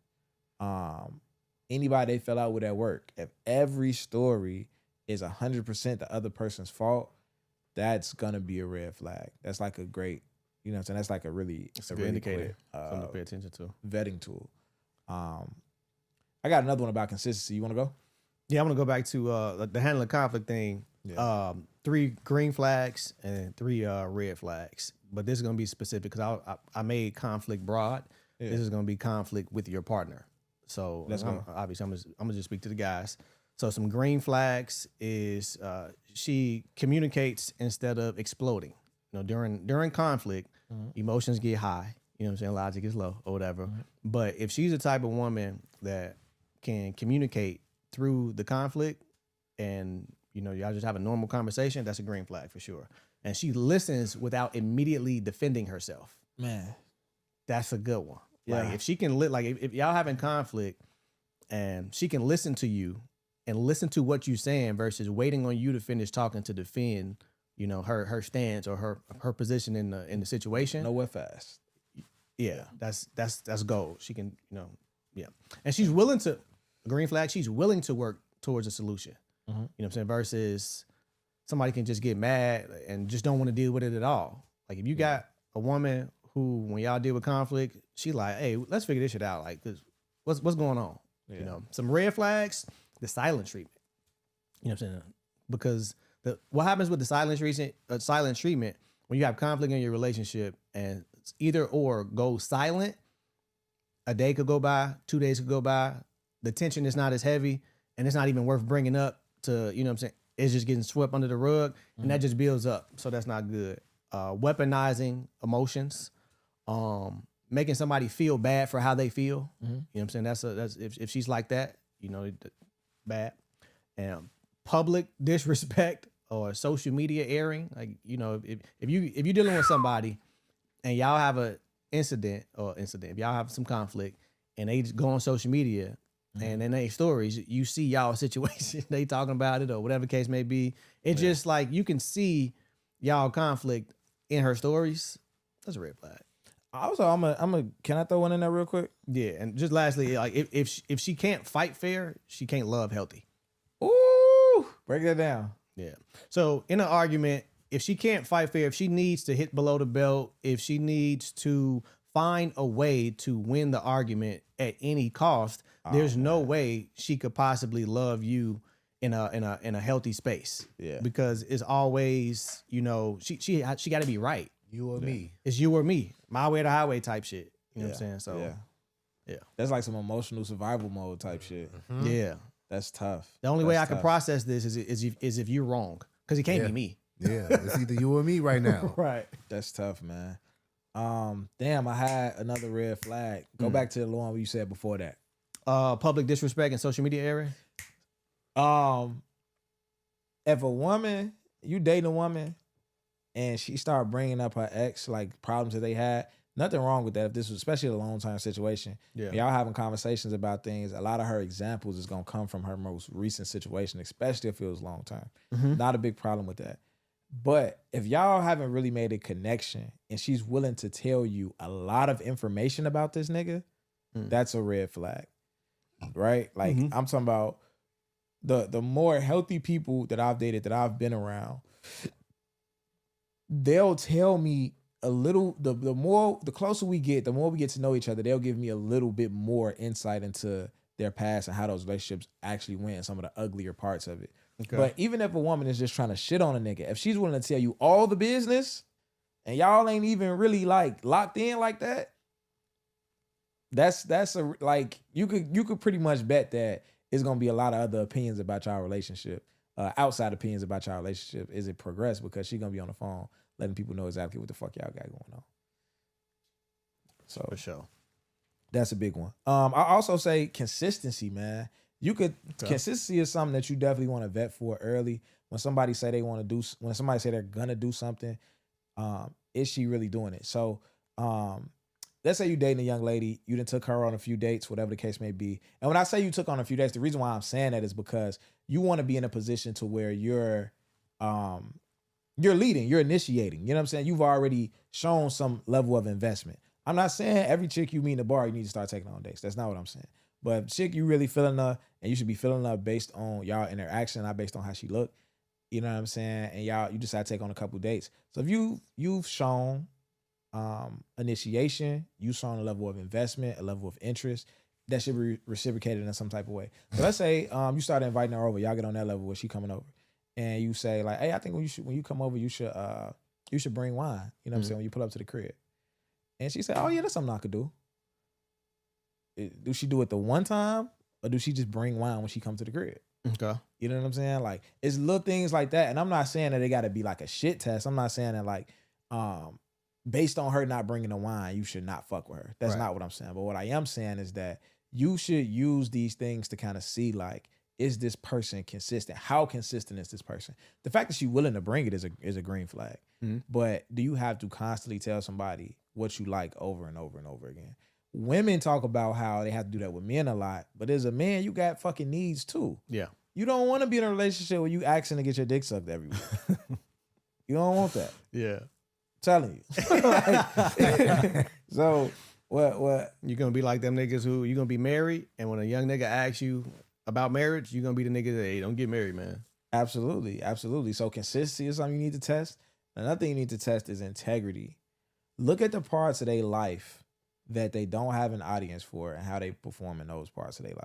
A: anybody they fell out with at work, if every story is 100% the other person's fault, that's gonna be a red flag. That's like a great, you know what I'm saying? That's like a really,
B: It's a good indicator.
A: quick,
B: Something to pay attention to.
A: vetting tool. I got another one about consistency. You want to go?
B: Yeah, I'm gonna go back to the handling conflict thing.
A: Yeah.
B: 3 green flags and 3 red flags. But this is gonna be specific because I made conflict broad.
A: Yeah.
B: This is gonna be conflict with your partner. So
A: Let's go.
B: obviously, I'm gonna just speak to the guys. So some green flags is she communicates instead of exploding. You know, during conflict, emotions get high. You know what I'm saying? Logic is low or whatever. But if she's the type of woman that can communicate through the conflict, and you know, y'all just have a normal conversation, that's a green flag for sure. And she listens without immediately defending herself.
A: Man.
B: That's a good one.
A: Yeah.
B: Like if she can if y'all having conflict and she can listen to you and listen to what you're saying versus waiting on you to finish talking to defend, you know, her stance or her position in the situation.
A: Nowhere fast.
B: Yeah, that's gold. She can, you know, yeah. And she's willing to, green flag, she's willing to work towards a solution. You know what I'm saying? Versus somebody can just get mad and just don't want to deal with it at all. Like if you got a woman who, when y'all deal with conflict, she like, hey, let's figure this shit out. Like, cause what's going on? You know, some red flags, the silent treatment. You know what I'm saying? Because what happens with the silent treatment when you have conflict in your relationship and it's either or goes silent, a day could go by, 2 days could go by, the tension is not as heavy and it's not even worth bringing up to, you know what I'm saying? It's just getting swept under the rug and that just builds up. So that's not good. Weaponizing emotions, making somebody feel bad for how they feel. You know what I'm saying? That's if she's like that, you know, bad. And public disrespect or social media airing, like, you know, if you're dealing with somebody and y'all have a incident, if y'all have some conflict and they just go on social media and in their stories, you see y'all situation, they talking about it or whatever case may be. It's just like you can see y'all conflict in her stories. That's a red flag.
A: Also, can I throw one in there real quick?
B: Yeah, and just lastly, like if she can't fight fair, she can't love healthy.
A: Ooh, break that down.
B: Yeah. So in an argument, if she can't fight fair, if she needs to hit below the belt, if she needs to find a way to win the argument at any cost, there's no way she could possibly love you in a healthy space. Yeah. Because it's always, you know, she got to be right.
E: You or me.
B: It's you or me. My way or the highway type shit. You know what I'm saying? So yeah.
A: That's like some emotional survival mode type shit.
B: Yeah.
A: That's tough.
B: The only way I can process this is if you're wrong. Because it can't be me.
E: Yeah. It's either you or me right now.
B: Right.
A: That's tough, man. Damn, I had another red flag. Go back to the one you said before that.
B: Public disrespect and social media area.
A: If a woman, you dating a woman and she start bringing up her ex, like problems that they had, Nothing wrong with that. If this was especially a long-term situation,
B: Yeah.
A: y'all having conversations about things, a lot of her examples is going to come from her most recent situation, especially if it was long-term. Not a big problem with that. But if y'all haven't really made a connection and she's willing to tell you a lot of information about this nigga, that's a red flag, right? Like, I'm talking about the more healthy people that I've dated, that I've been around, they'll tell me a little, the closer we get, the more we get to know each other, they'll give me a little bit more insight into their past and how those relationships actually went and some of the uglier parts of it. Okay. But even if a woman is just trying to shit on a nigga, if she's willing to tell you all the business and y'all ain't even really like locked in like that, that's a, like, you could pretty much bet that it's gonna be a lot of other opinions about y'all relationship, outside opinions about y'all relationship. Is it progress? Because she's gonna be on the phone letting people know exactly what the fuck y'all got going on. So
B: For sure.
A: That's a big one. I also say consistency, man. Consistency is something that you definitely want to vet for early. When somebody say when somebody say they're gonna do something, is she really doing it? So, let's say you dating a young lady, you done took her on a few dates, whatever the case may be. And when I say you took on a few dates, the reason why I'm saying that is because you want to be in a position to where you're leading, you're initiating. You know what I'm saying? You've already shown some level of investment. I'm not saying every chick you meet in the bar, you need to start taking on dates. That's not what I'm saying. But chick, you really feeling her, and you should be feeling her based on y'all interaction, not based on how she look. You know what I'm saying? And you decide to take on a couple dates. So if you've shown initiation, you've shown a level of investment, a level of interest, that should be reciprocated in some type of way. So let's say you start inviting her over, y'all get on that level where she coming over, and you say like, hey, I think when you come over, you should bring wine. You know what I'm saying? When you pull up to the crib, and she said, oh yeah, that's something I could do. Do she do it the one time, or do she just bring wine when she comes to the crib?
B: Okay.
A: You know what I'm saying? Like, it's little things like that. And I'm not saying that it got to be like a shit test. I'm not saying that like, based on her not bringing the wine, you should not fuck with her. That's not what I'm saying. But what I am saying is that you should use these things to kind of see like, is this person consistent? How consistent is this person? The fact that she's willing to bring it is a green flag. But do you have to constantly tell somebody what you like over and over and over again? Women talk about how they have to do that with men a lot, but as a man, you got fucking needs too. Yeah. You don't want to be in a relationship where you asking to get your dick sucked every week. You don't want that. Yeah. I'm telling you. Like, so what?
B: You gonna be like them niggas who you gonna be married, and when a young nigga asks you about marriage, you gonna be the nigga that, hey, don't get married, man.
A: Absolutely. Absolutely. So consistency is something you need to test. Another thing you need to test is integrity. Look at the parts of their life that they don't have an audience for and how they perform in those parts of their life.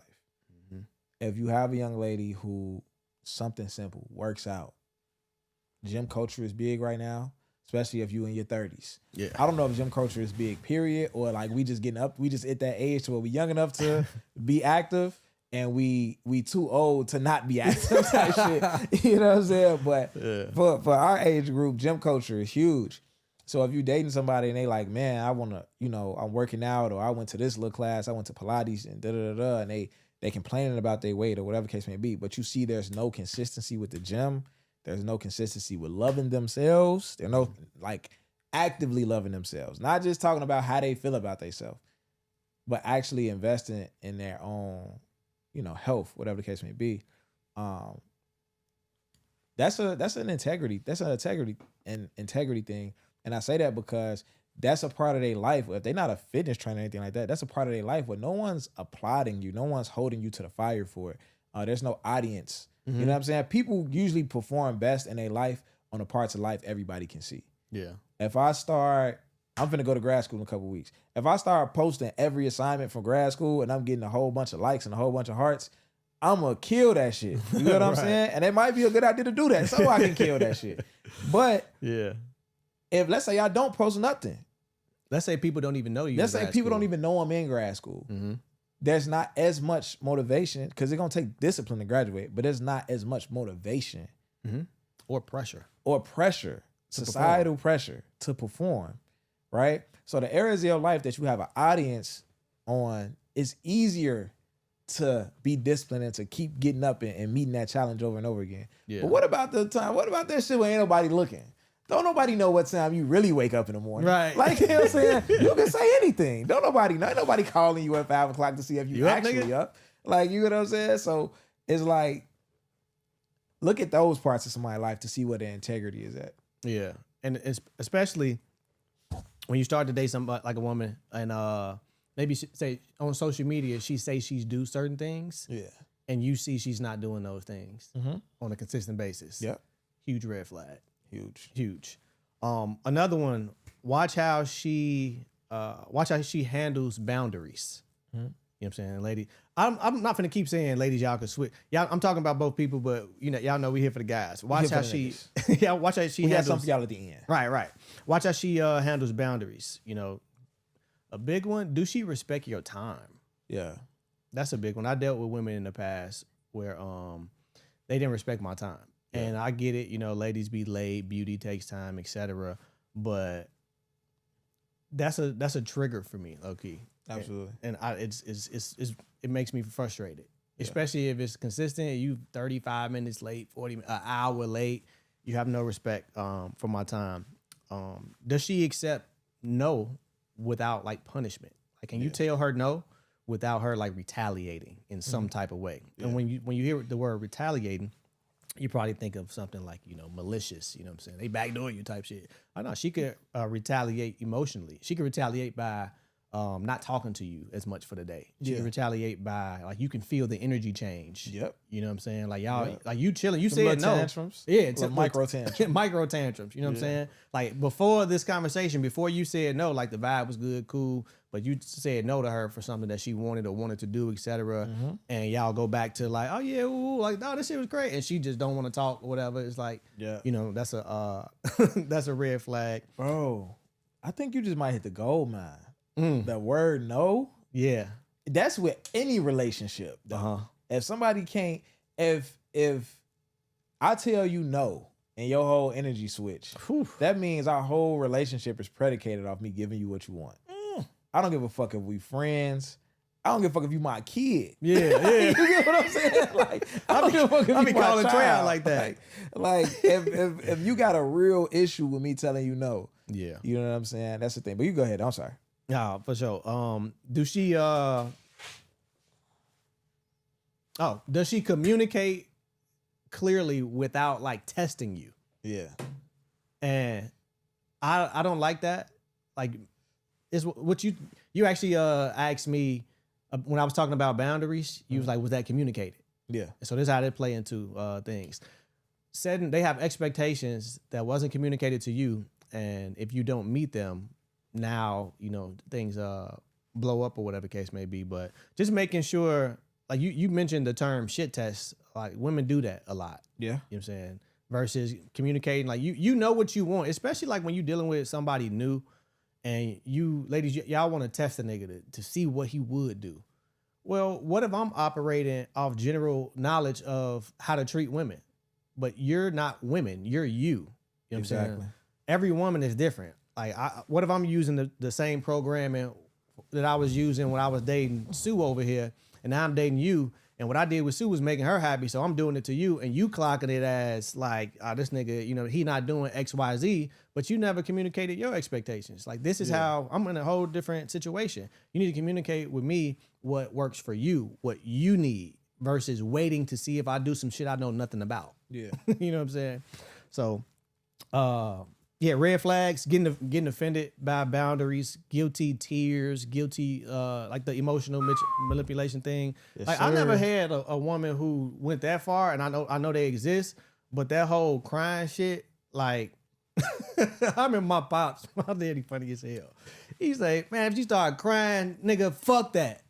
A: If you have a young lady who, something simple, works out, gym culture is big right now, especially if you in your 30s. Yeah. I don't know if gym culture is big, period, or like we just at that age to where we young enough to be active and we too old to not be active type shit. You know what I'm saying? But for our age group, gym culture is huge. So if you dating somebody and they like, man, I want to, I'm working out, or I went to this little class, I went to Pilates and and they complaining about their weight or whatever case may be, but you see there's no consistency with the gym. There's no consistency with loving themselves. They're no, like, actively loving themselves. Not just talking about how they feel about themselves, but actually investing in their own, health, whatever the case may be. That's an integrity thing. And I say that because that's a part of their life. If they're not a fitness trainer or anything like that, that's a part of their life where no one's applauding you. No one's holding you to the fire for it. There's no audience. You know what I'm saying? People usually perform best in their life on the parts of life everybody can see. Yeah. If I'm finna go to grad school in a couple weeks. If I start posting every assignment from grad school and I'm getting a whole bunch of likes and a whole bunch of hearts, I'm gonna kill that shit. You know what I'm saying? And it might be a good idea to do that so I can kill that shit. But yeah, if let's say I don't post nothing.
B: Let's say people don't even know you.
A: Let's say people don't even know I'm in grad school. There's not as much motivation because it's gonna take discipline to graduate, but there's not as much motivation
B: or pressure,
A: societal pressure to perform, right? So the areas of your life that you have an audience on, it's easier to be disciplined and to keep getting up and meeting that challenge over and over again. Yeah. But what about that shit where ain't nobody looking? Don't nobody know what time you really wake up in the morning.
B: Right.
A: Like, you know what I'm saying? You can say anything. Don't nobody know. Ain't nobody calling you at 5 o'clock to see if you
B: up,
A: actually
B: nigga?
A: up. Like, you know what I'm saying? So it's like, look at those parts of somebody's life to see where their integrity is at.
B: Yeah, and it's especially when you start to date somebody like a woman, and maybe say on social media she say she's do certain things,
A: Yeah.
B: and you see she's not doing those things on a consistent basis.
A: Yep.
B: Huge red flag.
A: Huge.
B: Another one. Watch how she handles boundaries. You know what I'm saying, lady? I'm not gonna keep saying ladies, y'all can switch. Y'all, I'm talking about both people, but y'all know we here for the guys. Watch how she watch how she
A: We got
B: handles
A: something for y'all at the end.
B: Right. Watch how she handles boundaries. A big one, do she respect your time?
A: Yeah.
B: That's a big one. I dealt with women in the past where they didn't respect my time. Yeah. And I get it, ladies be late, beauty takes time, etc. But that's a trigger for me, low key.
A: Absolutely.
B: And it makes me frustrated. Yeah. Especially if it's consistent. You 35 minutes late, 40 an hour late. You have no respect for my time. Does she accept no without like punishment? Like, can you tell her no without her like retaliating in some type of way? Yeah. And when you hear the word retaliating, you probably think of something like, malicious, you know what I'm saying? They backdoor you type shit. I know she could retaliate emotionally. She could retaliate by not talking to you as much for the day. She can retaliate by like you can feel the energy change. Yep. You know what I'm saying? Like y'all, like you chilling. You said no.
A: Tantrums.
B: Yeah,
A: micro tantrums.
B: Micro tantrums. You know what I'm saying? Like before this conversation, before you said no, like the vibe was good, cool, but you said no to her for something that she wanted to do, etc. And y'all go back to like, oh yeah, ooh, like no, this shit was great, and she just don't want to talk or whatever. It's like, that's a that's a red flag,
A: bro. I think you just might hit the gold mine. The word no, that's with any relationship. If somebody can't, if I tell you no and your whole energy switch, that means our whole relationship is predicated off me giving you what you want. I don't give a fuck if we friends. I don't give a fuck if you my kid.
B: Yeah.
A: You get what I'm saying? Like, I don't give a fuck if you my
B: calling Trey out
A: child.
B: like that.
A: Like if you got a real issue with me telling you no,
B: you
A: know what I'm saying? That's the thing. But you go ahead. I'm sorry.
B: Yeah, for sure. Does she communicate clearly without like testing you? Yeah. And I don't like that. Like, it's what you actually asked me when I was talking about boundaries. You was like, was that communicated? Yeah. And so this is how they play into things. They have expectations that wasn't communicated to you, and if you don't meet them, now things blow up or whatever case may be. But just making sure, like you mentioned the term shit test, like women do that a lot. Yeah. You know what I'm saying? Versus communicating, like you know what you want, especially like when you're dealing with somebody new and you ladies, y'all want to test a nigga to see what he would do. Well, what if I'm operating off general knowledge of how to treat women, but you're not women, you're you. You know what I'm saying? Every woman is different. Like, what if I'm using the same programming that I was using when I was dating Sue over here, and now I'm dating you, and what I did with Sue was making her happy, so I'm doing it to you, and you clocking it as like, this nigga, he not doing X, Y, Z, but you never communicated your expectations. Like, this is how I'm in a whole different situation. You need to communicate with me what works for you, what you need, versus waiting to see if I do some shit I know nothing about. Yeah. You know what I'm saying? So, yeah, red flags, getting offended by boundaries, guilty tears, guilty like the emotional manipulation thing. Yes, like, I never had a woman who went that far, and I know they exist, but that whole crying shit, like, I remember my pops, my daddy funny as hell. He's like, man, if you start crying, nigga, fuck that.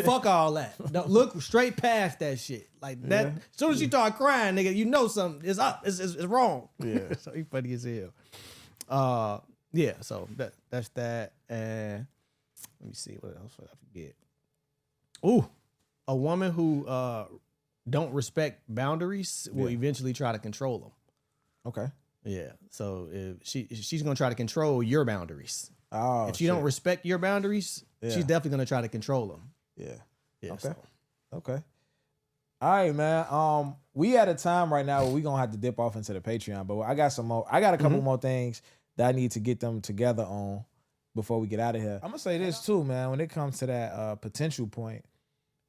B: Fuck all that. Don't look straight past that shit. Like that. As soon as you start crying, nigga, you know something is up. It's wrong. Yeah. So he funny as hell. Yeah, so that's that. And let me see what else I forget. Ooh, a woman who don't respect boundaries will eventually try to control them. Okay. Yeah. So if she's gonna try to control your boundaries. Oh. If she don't respect your boundaries, she's definitely gonna try to control them. Yeah. Yeah.
A: Okay. Okay. All right, man. We at a time right now where we gonna have to dip off into the Patreon, but I got some more. I got a couple more things that I need to get them together on before we get out of here. I'm gonna say this too, man. When it comes to that potential point,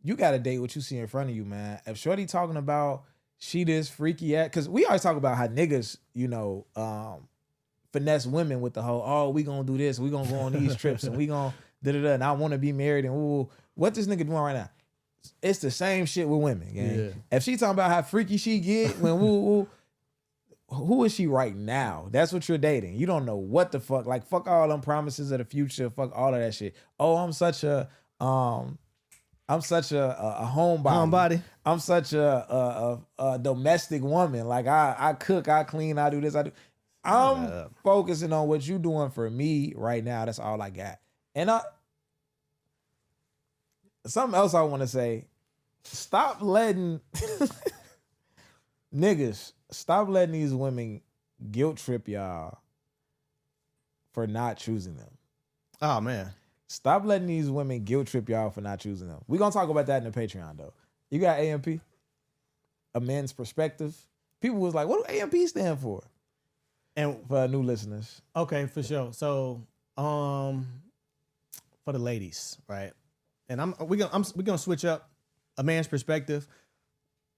A: you gotta date what you see in front of you, man. If Shorty talking about she this freaky at, because we always talk about how niggas, finesse women with the whole, oh, we gonna do this, we gonna go on these trips, and we gonna da-da-da, and I wanna be married, and ooh, what this nigga doing right now? It's the same shit with women, gang. Yeah. If she talking about how freaky she get when woo, who is she right now? That's what you're dating. You don't know what the fuck. Like, fuck all them promises of the future. Fuck all of that shit. Oh, I'm such a homebody. I'm such a domestic woman. Like I cook, I clean, I do this, I do. I'm focusing on what you doing for me right now. That's all I got. And something else I want to say, stop letting niggas, stop letting these women guilt trip y'all for not choosing them.
B: Oh, man.
A: Stop letting these women guilt trip y'all for not choosing them. We're going to talk about that in the Patreon, though. You got AMP, a men's perspective. People was like, what do AMP stand for? And for new listeners.
B: Okay, for sure. So, for the ladies, right? And we're gonna switch up a man's perspective,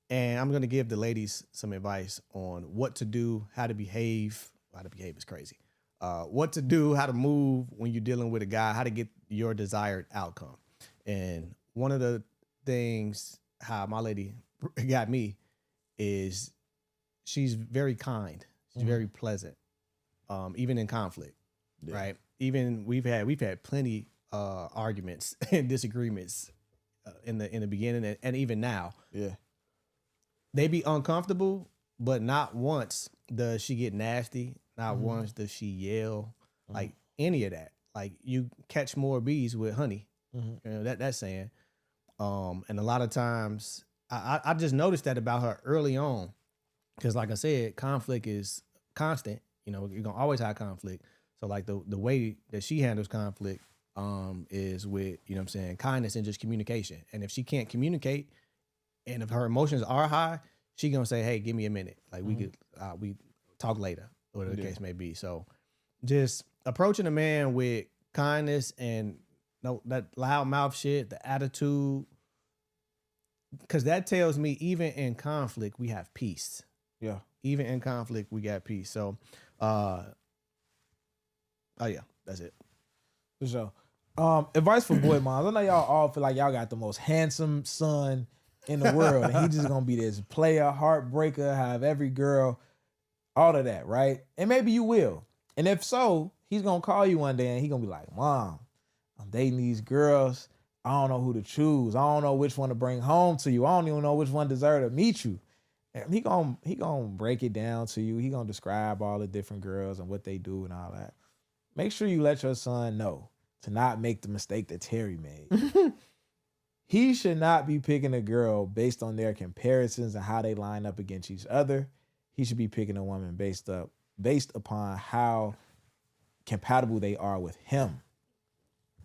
B: and I'm gonna give the ladies some advice on what to do, how to behave. How to behave is crazy. What to do, how to move when you're dealing with a guy, how to get your desired outcome. And one of the things how my lady got me is she's very kind. She's very pleasant, even in conflict, right? Even we've had plenty arguments and disagreements in the beginning and even now. Yeah, they be uncomfortable, but not once does she get nasty. Not once does she yell, like any of that. Like you catch more bees with honey. You know that's saying. And a lot of times I just noticed that about her early on, because like I said, conflict is constant. You know, you're gonna always have conflict. So like the way that she handles conflict is with, you know what I'm saying, kindness and just communication. And if she can't communicate, and if her emotions are high, she gonna say, hey, give me a minute. Like we talk later, whatever the case may be. So just approaching a man with kindness and that loud mouth shit, the attitude, because that tells me even in conflict, we have peace. Yeah. Even in conflict, we got peace. So, oh yeah, that's it.
A: For sure. Advice for boy moms. I know y'all all feel like y'all got the most handsome son in the world, and he just gonna be this player, heartbreaker, have every girl, all of that, right? And maybe you will. And if so, he's gonna call you one day and he gonna be like, Mom, I'm dating these girls. I don't know who to choose. I don't know which one to bring home to you. I don't even know which one deserve to meet you. And he gonna break it down to you. He gonna describe all the different girls and what they do and all that. Make sure you let your son know to not make the mistake that Terry made. He should not be picking a girl based on their comparisons and how they line up against each other. He should be picking a woman based upon how compatible they are with him.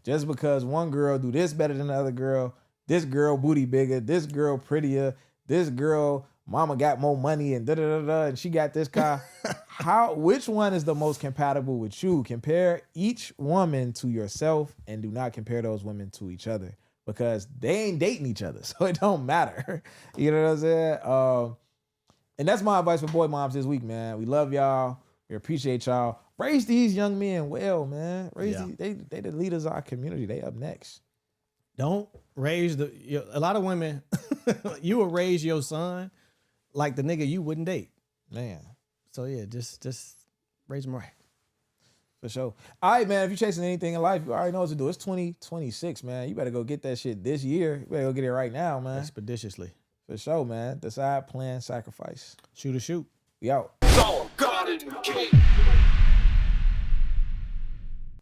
A: Just because one girl do this better than the other girl, this girl booty bigger, this girl prettier, this girl mama got more money and da-da-da-da, and she got this car. Which one is the most compatible with you? Compare each woman to yourself and do not compare those women to each other, because they ain't dating each other, so it don't matter. You know what I'm saying? And that's my advice for boy moms this week, man. We love y'all. We appreciate y'all. Raise these young men well, man. They the leaders of our community. They up next.
B: Don't raise a lot of women, you will raise your son like the nigga you wouldn't date.
A: Man.
B: So yeah, just raise him right.
A: For sure. All right, man. If you're chasing anything in life, you already know what to do. It's 2026, man. You better go get that shit this year. You better go get it right now, man.
B: Expeditiously.
A: For sure, man. Decide, plan, sacrifice.
B: Shoot or shoot.
A: We out.
D: God in the cake.